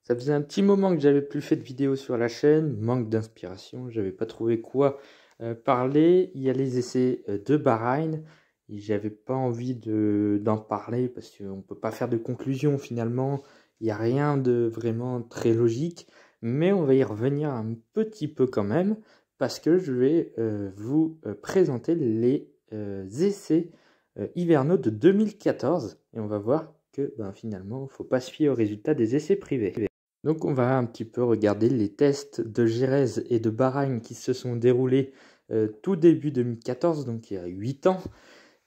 Ça faisait un petit moment que j'avais plus fait de vidéos sur la chaîne, manque d'inspiration, j'avais pas trouvé quoi parler. Il y a les essais de Bahreïn, et j'avais pas envie d'en parler parce qu'on peut pas faire de conclusion finalement, il n'y a rien de vraiment très logique, mais on va y revenir un petit peu quand même parce que je vais vous présenter les essais hivernaux de 2014 et on va voir que finalement il ne faut pas se fier aux résultats des essais privés. Donc on va un petit peu regarder les tests de Jerez et de Bahreïn qui se sont déroulés tout début 2014, donc il y a 8 ans.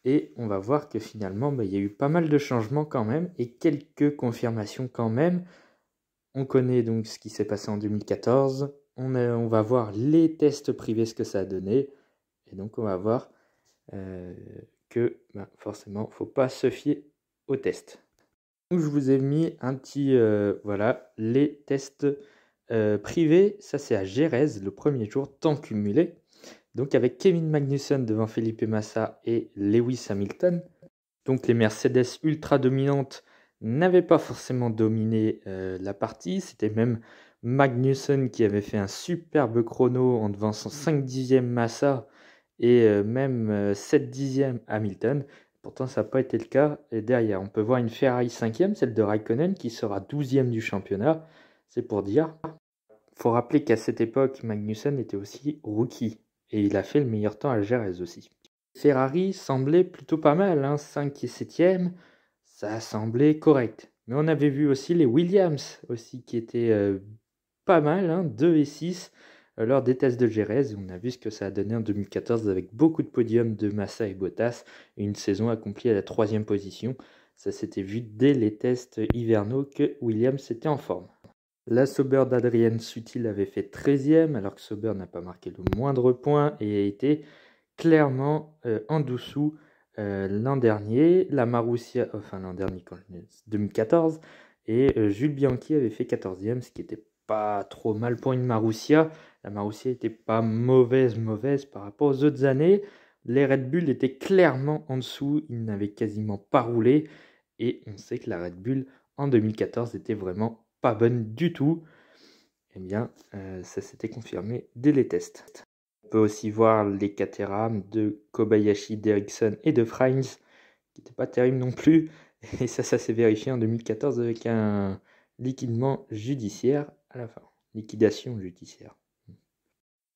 Et on va voir que finalement, il y a eu pas mal de changements quand même et quelques confirmations quand même. On connaît donc ce qui s'est passé en 2014. On va voir les tests privés, ce que ça a donné. Et donc on va voir que forcément, il ne faut pas se fier aux tests. Donc, je vous ai mis un petit, voilà, les tests privés. Ça, c'est à Jerez, le premier jour, temps cumulé. Donc, avec Kevin Magnussen devant Felipe Massa et Lewis Hamilton. Donc, les Mercedes ultra dominantes n'avaient pas forcément dominé la partie. C'était même Magnussen qui avait fait un superbe chrono en devançant 5 dixièmes Massa et même 7 dixièmes Hamilton. Pourtant, ça n'a pas été le cas. Et derrière, on peut voir une Ferrari 5e, celle de Raikkonen, qui sera 12e du championnat. C'est pour dire. Il faut rappeler qu'à cette époque, Magnussen était aussi rookie. Et il a fait le meilleur temps à Jerez aussi. Ferrari semblait plutôt pas mal, 5 et 7e. Ça a semblé correct. Mais on avait vu aussi les Williams, aussi, qui étaient pas mal, 2 et 6 lors des tests de Jerez. On a vu ce que ça a donné en 2014 avec beaucoup de podiums de Massa et Bottas et une saison accomplie à la 3e position. Ça s'était vu dès les tests hivernaux que Williams était en forme. La Sauber d'Adrien Sutil avait fait 13e alors que Sauber n'a pas marqué le moindre point et a été clairement en dessous l'an dernier. La Marussia, enfin l'an dernier, 2014, et Jules Bianchi avait fait 14e, ce qui était pas trop mal pour une Marussia. La Marussia n'était pas mauvaise par rapport aux autres années. Les Red Bull étaient clairement en dessous, ils n'avaient quasiment pas roulé. Et on sait que la Red Bull en 2014 était vraiment pas bonne du tout. Eh bien, ça s'était confirmé dès les tests. On peut aussi voir les Caterham de Kobayashi, d'Ericsson et de Freins, qui n'étaient pas terribles non plus. Et ça s'est vérifié en 2014 avec un liquidement judiciaire à la fin. Liquidation judiciaire.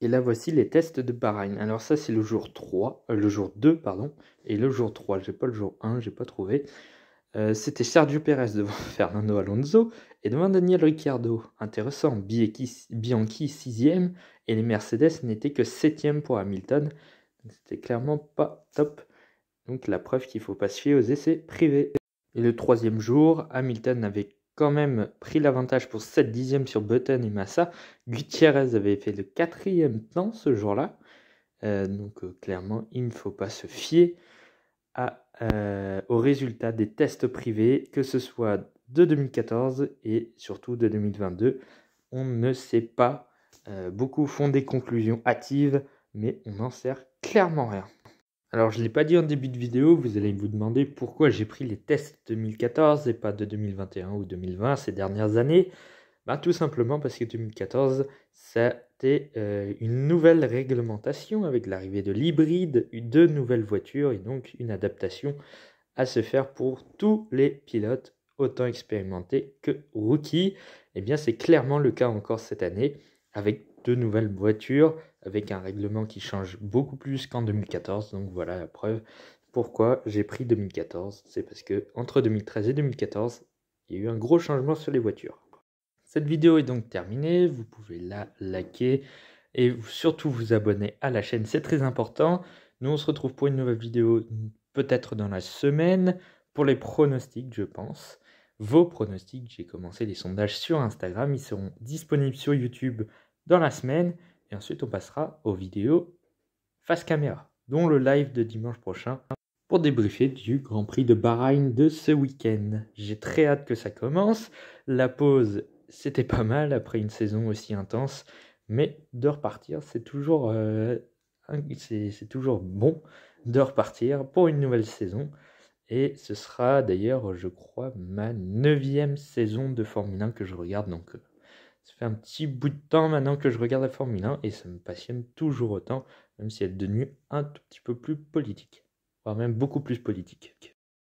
Et là, voici les tests de Bahreïn. Alors ça, c'est le jour 3, le jour 2, pardon, et le jour 3. J'ai pas le jour 1, j'ai pas trouvé. C'était Sergio Pérez devant Fernando Alonso et devant Daniel Ricciardo. Intéressant, Bianchi 6e et les Mercedes n'étaient que 7e pour Hamilton. C'était clairement pas top. Donc la preuve qu'il ne faut pas se fier aux essais privés. Et le 3e jour, Hamilton avait quand même pris l'avantage pour 7 dixièmes sur Button et Massa. Gutiérrez avait fait le 4e temps ce jour-là. Donc clairement, il ne faut pas se fier aux résultats des tests privés, que ce soit de 2014 et surtout de 2022. On ne sait pas. Beaucoup font des conclusions hâtives, mais on n'en sert clairement rien. Alors, je ne l'ai pas dit en début de vidéo, vous allez vous demander pourquoi j'ai pris les tests 2014 et pas de 2021 ou 2020 ces dernières années. Tout simplement parce que 2014, c'était une nouvelle réglementation avec l'arrivée de l'hybride, de nouvelles voitures et donc une adaptation à se faire pour tous les pilotes, autant expérimentés que rookies. Eh bien, c'est clairement le cas encore cette année avec de nouvelles voitures, avec un règlement qui change beaucoup plus qu'en 2014. Donc voilà la preuve pourquoi j'ai pris 2014. C'est parce que entre 2013 et 2014, il y a eu un gros changement sur les voitures. Cette vidéo est donc terminée, vous pouvez la liker et surtout vous abonner à la chaîne, c'est très important. Nous on se retrouve pour une nouvelle vidéo peut-être dans la semaine pour les pronostics je pense. Vos pronostics, j'ai commencé les sondages sur Instagram, ils seront disponibles sur YouTube dans la semaine et ensuite on passera aux vidéos face caméra, dont le live de dimanche prochain pour débriefer du Grand Prix de Bahreïn de ce week-end. J'ai très hâte que ça commence, la pause c'était pas mal après une saison aussi intense, mais de repartir, c'est toujours bon de repartir pour une nouvelle saison. Et ce sera d'ailleurs, je crois, ma 9e saison de Formule 1 que je regarde. Donc ça fait un petit bout de temps maintenant que je regarde la Formule 1 et ça me passionne toujours autant, même si elle est devenue un tout petit peu plus politique, voire même beaucoup plus politique.